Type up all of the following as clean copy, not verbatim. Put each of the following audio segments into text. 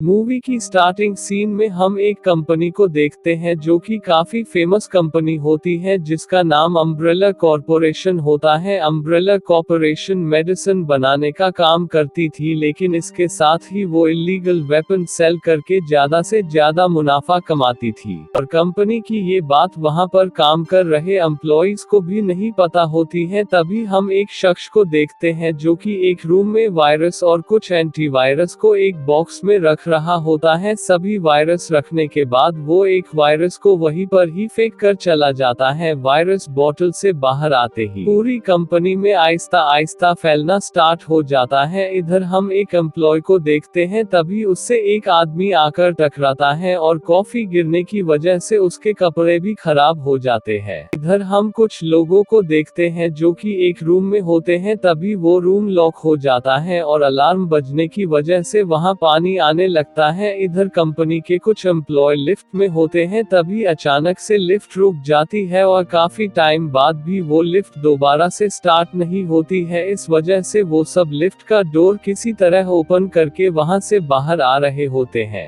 Movie की starting scene में हम एक कंपनी को देखते हैं जो कि काफी फेमस कंपनी होती है जिसका नाम अम्ब्रेला कॉरपोरेशन होता है। अम्ब्रेला कॉरपोरेशन मेडिसिन बनाने का काम करती थी, लेकिन इसके साथ ही वो इल्लीगल वेपन सेल करके ज्यादा से ज्यादा मुनाफा कमाती थी, और कंपनी की ये बात वहां पर काम कर रहे एम्प्लॉइज को भी नहीं पता होती है। तभी हम एक शख्स को देखते हैं जो कि एक रूम में वायरस और कुछ एंटीवायरस को एक बॉक्स में रख रहा होता है। सभी वायरस रखने के बाद वो एक वायरस को वहीं पर ही फेंक कर चला जाता है। वायरस बॉटल से बाहर आते ही पूरी कंपनी में आहिस्ता आहिस्ता फैलना स्टार्ट हो जाता है। इधर हम एक एम्प्लॉय को देखते हैं, तभी उससे एक आदमी आकर टकराता है और कॉफी गिरने की वजह से उसके कपड़े भी खराब हो जाते हैं। इधर हम कुछ लोगों को देखते हैं जो कि एक रूम में होते हैं, तभी वो रूम लॉक हो जाता है और अलार्म बजने की वजह से वहां पानी आने लगता है। इधर कंपनी के कुछ एम्प्लॉय लिफ्ट में होते हैं, तभी अचानक से लिफ्ट रुक जाती है और काफी टाइम बाद भी वो लिफ्ट दोबारा से स्टार्ट नहीं होती है। इस वजह से वो सब लिफ्ट का डोर किसी तरह ओपन करके वहां से बाहर आ रहे होते हैं।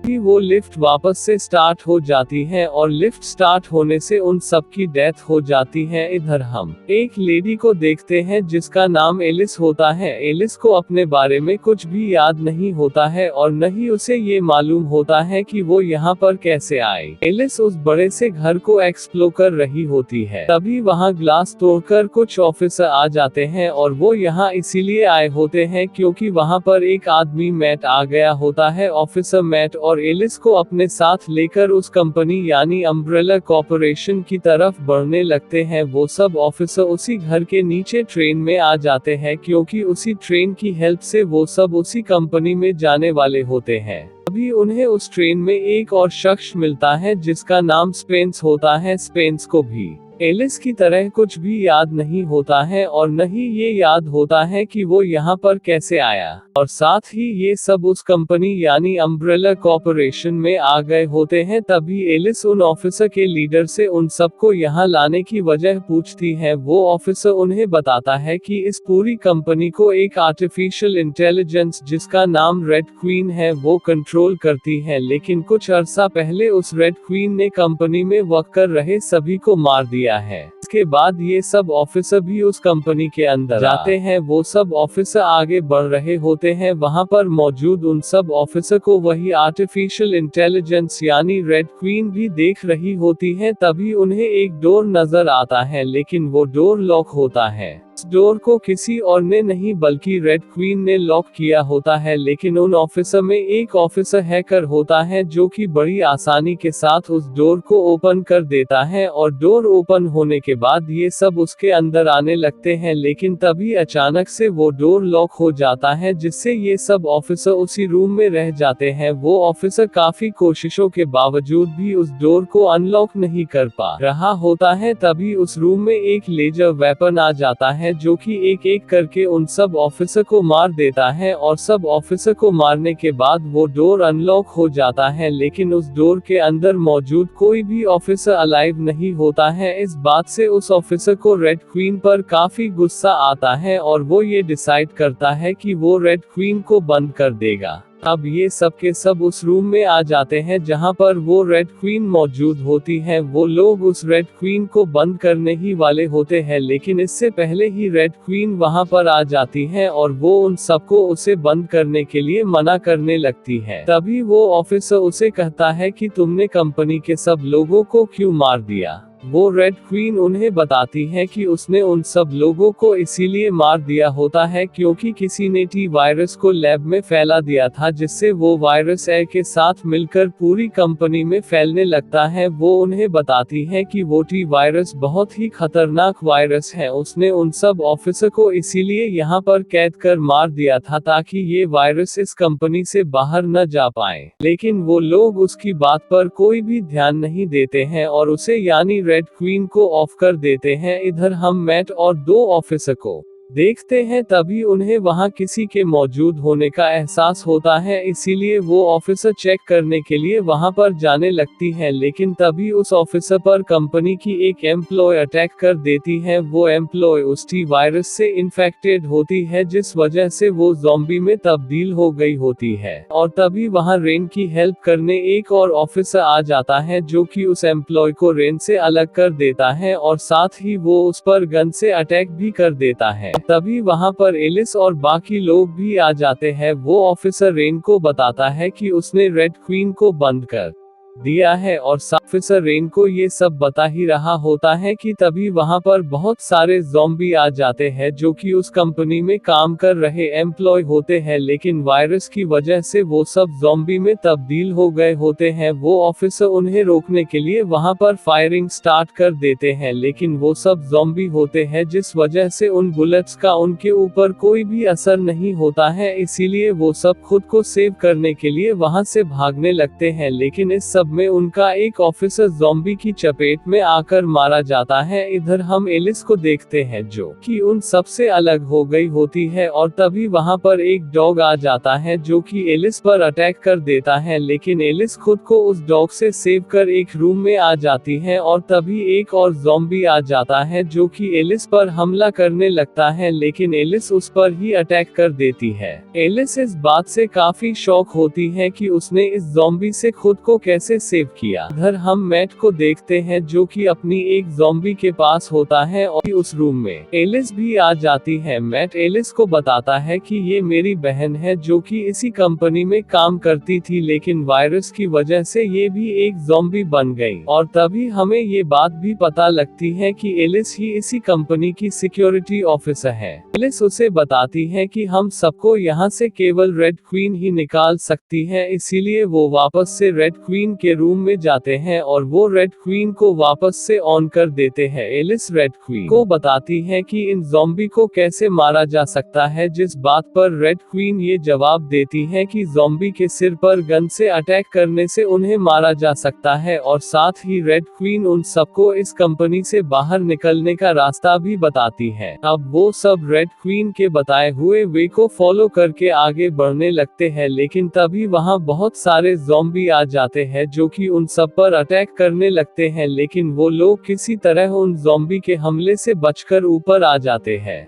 वो लिफ्ट वापस से स्टार्ट हो जाती है और लिफ्ट स्टार्ट होने से उन सब की डेथ हो जाती है। इधर हम एक लेडी को देखते हैं जिसका नाम एलिस होता है। एलिस को अपने बारे में कुछ भी याद नहीं होता है और न ही उसे ये मालूम होता है कि वो यहाँ पर कैसे आए। एलिस उस बड़े से घर को एक्सप्लोर कर रही होती है, तभी वहाँ ग्लास तोड़कर कुछ ऑफिसर आ जाते हैं और वो यहाँ इसीलिए आए होते हैं क्योंकि वहाँ पर एक आदमी मैट आ गया होता है। ऑफिसर मैट और एलिस को अपने साथ लेकर उस कंपनी यानी अम्ब्रेला कॉरपोरेशन की तरफ बढ़ने लगते हैं। वो सब ऑफिसर उसी घर के नीचे ट्रेन में आ जाते हैं क्योंकि उसी ट्रेन की हेल्प से वो सब उसी कंपनी में जाने वाले होते हैं। अभी उन्हें उस ट्रेन में एक और शख्स मिलता है जिसका नाम स्पेंस होता है। स्पेंस को भी एलिस की तरह कुछ भी याद नहीं होता है और न ही ये याद होता है कि वो यहाँ पर कैसे आया, और साथ ही ये सब उस कंपनी यानी अम्ब्रेला कॉरपोरेशन में आ गए होते हैं। तभी एलिस उन ऑफिसर के लीडर से उन सबको यहाँ लाने की वजह पूछती है। वो ऑफिसर उन्हें बताता है कि इस पूरी कंपनी को एक आर्टिफिशियल इंटेलिजेंस जिसका नाम रेड क्वीन है वो कंट्रोल करती है, लेकिन कुछ अरसा पहले उस रेड क्वीन ने कंपनी में वर्क कर रहे सभी को मार दिया है। इसके बाद ये सब ऑफिसर भी उस कंपनी के अंदर जाते हैं। वो सब ऑफिसर आगे बढ़ रहे होते हैं। वहां पर मौजूद उन सब ऑफिसर को वही आर्टिफिशियल इंटेलिजेंस यानी रेड क्वीन भी देख रही होती है। तभी उन्हें एक डोर नजर आता है, लेकिन वो डोर लॉक होता है। इस डोर को किसी और ने नहीं बल्कि रेड क्वीन ने लॉक किया होता है, लेकिन उन ऑफिसर में एक ऑफिसर हैकर होता है जो कि बड़ी आसानी के साथ उस डोर को ओपन कर देता है, और डोर ओपन होने के बाद ये सब उसके अंदर आने लगते हैं। लेकिन तभी अचानक से वो डोर लॉक हो जाता है, जिससे ये सब ऑफिसर उसी रूम में रह जाते हैं। वो ऑफिसर काफी कोशिशों के बावजूद भी उस डोर को अनलॉक नहीं कर पा रहा होता है। तभी उस रूम में एक लेजर वेपन आ जाता है जो कि एक एक करके उन सब ऑफिसर को मार देता है, और सब ऑफिसर को मारने के बाद वो डोर अनलॉक हो जाता है। लेकिन उस डोर के अंदर मौजूद कोई भी ऑफिसर अलाइव नहीं होता है। इस बात से उस ऑफिसर को रेड क्वीन पर काफी गुस्सा आता है और वो ये डिसाइड करता है कि वो रेड क्वीन को बंद कर देगा। अब ये सब के सब उस रूम में आ जाते हैं जहां पर वो रेड क्वीन मौजूद होती है। वो लोग उस रेड क्वीन को बंद करने ही वाले होते हैं, लेकिन इससे पहले ही रेड क्वीन वहां पर आ जाती है और वो उन सबको उसे बंद करने के लिए मना करने लगती है। तभी वो ऑफिसर उसे कहता है कि तुमने कंपनी के सब लोगों को क्यों मार दिया। वो रेड क्वीन उन्हें बताती है कि उसने उन सब लोगों को इसीलिए मार दिया होता है क्योंकि किसी ने टी वायरस को लैब में फैला दिया था, जिससे वो वायरस एयर के साथ मिलकर पूरी कंपनी में फैलने लगता है। वो उन्हें बताती है कि वो टी वायरस बहुत ही खतरनाक वायरस है। उसने उन सब ऑफिसर को इसीलिए यहाँ पर कैद कर मार दिया था ताकि ये वायरस इस कंपनी से बाहर न जा पाए। लेकिन वो लोग उसकी बात पर कोई भी ध्यान नहीं देते हैं और उसे यानी रेड क्वीन को ऑफ कर देते हैं। इधर हम मैट और दो ऑफिसर को देखते हैं तभी उन्हें वहां किसी के मौजूद होने का एहसास होता है, इसीलिए वो ऑफिसर चेक करने के लिए वहां पर जाने लगती है, लेकिन तभी उस ऑफिसर पर कंपनी की एक एम्प्लॉय अटैक कर देती है। वो एम्प्लॉय उस टी वायरस से इन्फेक्टेड होती है, जिस वजह से वो ज़ॉम्बी में तब्दील हो गई होती है, और तभी वहां रेन की हेल्प करने एक और ऑफिसर आ जाता है, जो कि उस एम्प्लॉय को रेन से अलग कर देता है और साथ ही वो उस पर गन से अटैक भी कर देता है। तभी वहां पर एलिस और बाकी लोग भी आ जाते हैं। वो ऑफिसर रेन को बताता है कि उसने रेड क्वीन को बंद कर दिया है, और ऑफिसर रेन को ये सब बता ही रहा होता है कि तभी वहां पर बहुत सारे ज़ॉम्बी आ जाते हैं, जो कि उस कंपनी में काम कर रहे एम्प्लॉय होते हैं, लेकिन वायरस की वजह से वो सब ज़ॉम्बी में तब्दील हो गए होते हैं। वो ऑफिसर उन्हें रोकने के लिए वहां पर फायरिंग स्टार्ट कर देते हैं, लेकिन वो सब ज़ॉम्बी होते हैं, जिस वजह से उन बुलेट्स का उनके ऊपर कोई भी असर नहीं होता है, इसीलिए वो सब खुद को सेव करने के लिए वहां से भागने लगते हैं। लेकिन इस सब में उनका एक ऑफिसर ज़ॉम्बी की चपेट में आकर मारा जाता है। इधर हम एलिस को देखते हैं, जो कि उन सबसे अलग हो गई होती है, और तभी वहां पर एक डॉग आ जाता है, जो कि एलिस पर अटैक कर देता है, लेकिन एलिस खुद को उस डॉग से सेव कर एक रूम में आ जाती है, और तभी एक और ज़ॉम्बी आ जाता है, जो कि एलिस पर हमला करने लगता है, लेकिन एलिस उस पर ही अटैक कर देती है। एलिस इस बात से काफी शॉक होती है कि उसने इस ज़ॉम्बी से खुद को कैसे सेव किया। इधर हम मैट को देखते हैं, जो कि अपनी एक ज़ॉम्बी के पास होता है, और उस रूम में एलिस भी आ जाती है। मैट एलिस को बताता है कि ये मेरी बहन है, जो कि इसी कंपनी में काम करती थी, लेकिन वायरस की वजह से ये भी एक ज़ॉम्बी बन गई। और तभी हमें ये बात भी पता लगती है कि एलिस ही इसी कंपनी की सिक्योरिटी ऑफिसर है। एलिस उसे बताती है कि हम सबको यहाँ से केवल रेड क्वीन ही निकाल सकती है, इसीलिए वो वापस से रेड क्वीन के रूम में जाते हैं, और वो रेड क्वीन को वापस से ऑन कर देते हैं। एलिस रेड क्वीन को बताती है कि इन ज़ॉम्बी को कैसे मारा जा सकता है, जिस बात पर रेड क्वीन ये जवाब देती है कि ज़ॉम्बी के सिर पर गन से अटैक करने से उन्हें मारा जा सकता है, और साथ ही रेड क्वीन उन सबको इस कंपनी से बाहर निकलने का रास्ता भी बताती है। अब वो सब रेड क्वीन के बताए हुए वे को फॉलो करके आगे बढ़ने लगते हैं, लेकिन तभी वहां बहुत सारे ज़ॉम्बी आ जाते हैं, जो कि उन सब पर अटैक करने लगते हैं, लेकिन वो लोग किसी तरह उन ज़ॉम्बी के हमले से बचकर ऊपर आ जाते हैं।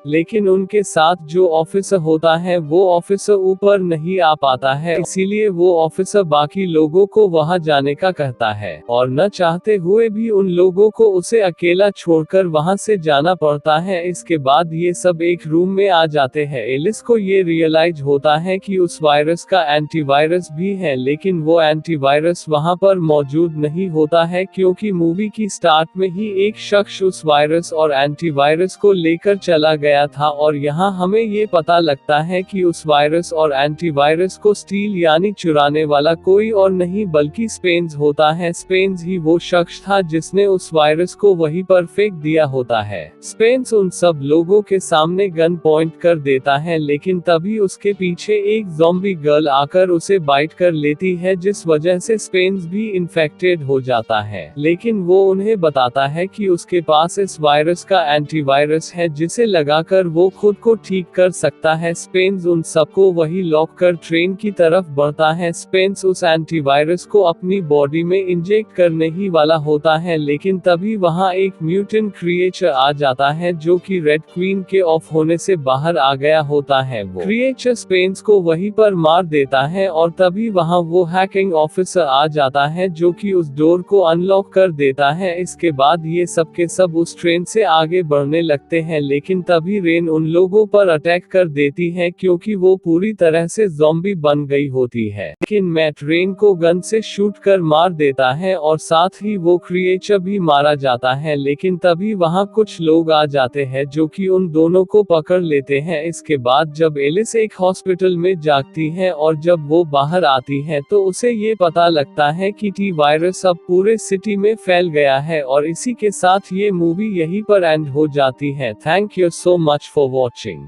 लेकिन उनके साथ जो ऑफिसर होता है, वो ऑफिसर ऊपर नहीं आ पाता है, इसीलिए वो ऑफिसर बाकी लोगों को वहां जाने का कहता है, और न चाहते हुए भी उन लोगों को उसे अकेला छोड़कर वहां से जाना पड़ता है। इसके बाद ये सब एक रूम में आ जाते हैं। एलिस को ये रियलाइज होता है कि उस वायरस का एंटीवायरस भी है, लेकिन वो एंटीवायरस वहां पर मौजूद नहीं होता है, क्योंकि मूवी की स्टार्ट में ही एक शख्स उस वायरस और एंटीवायरस को लेकर चला गया था, और यहाँ हमें ये पता लगता है कि उस वायरस और एंटीवायरस को स्टील यानी चुराने वाला कोई और नहीं बल्कि स्पेन्स होता है। स्पेन्स ही वो शख्स था जिसने उस वायरस को वहीं पर फेंक दिया होता है। स्पेन्स उन सब लोगों के सामने गन पॉइंट कर देता है, लेकिन तभी उसके पीछे एक ज़ॉम्बी गर्ल आकर उसे बाइट कर लेती है, जिस वजह से स्पेन्स भी इन्फेक्टेड हो जाता है। लेकिन वो उन्हें बताता है कि उसके पास इस वायरस का एंटीवायरस है, जिसे लगाकर वो खुद को ठीक कर सकता है। स्पेन्स उन सबको वही लॉक कर ट्रेन की तरफ बढ़ता है। स्पेन्स उस एंटीवायरस को अपनी बॉडी में इंजेक्ट करने ही वाला होता है, लेकिन तभी वहां एक म्यूटेंट क्रिएचर आ जाता है, जो कि रेड क्वीन के ऑफ होने से बाहर आ गया होता है। वो क्रिएचर स्पेन्स को वहीं पर मार देता है, और तभी वहां वो हैकिंग ऑफिसर आ जाता है, जो कि उस डोर को अनलॉक कर देता है। इसके बाद ये सब के सब उस ट्रेन से आगे बढ़ने लगते हैं, लेकिन तभी रेन उन लोगों पर अटैक कर देती है, क्योंकि वो पूरी तरह से ज़ॉम्बी बन गई होती है। लेकिन मैट रेन को गन से शूट कर मार देता है, और साथ ही वो क्रिएचर भी मारा जाता है। लेकिन तभी वहां कुछ लोग आ जाते हैं, जो कि उन दोनों को पकड़ लेते हैं। इसके बाद जब एलिस एक हॉस्पिटल में जागती है, और जब वो बाहर आती है, तो उसे ये पता लगता है कि टी वायरस अब पूरे सिटी में फैल गया है। और इसी के साथ ये मूवी यहीं पर एंड हो जाती है। Thank you so much for watching.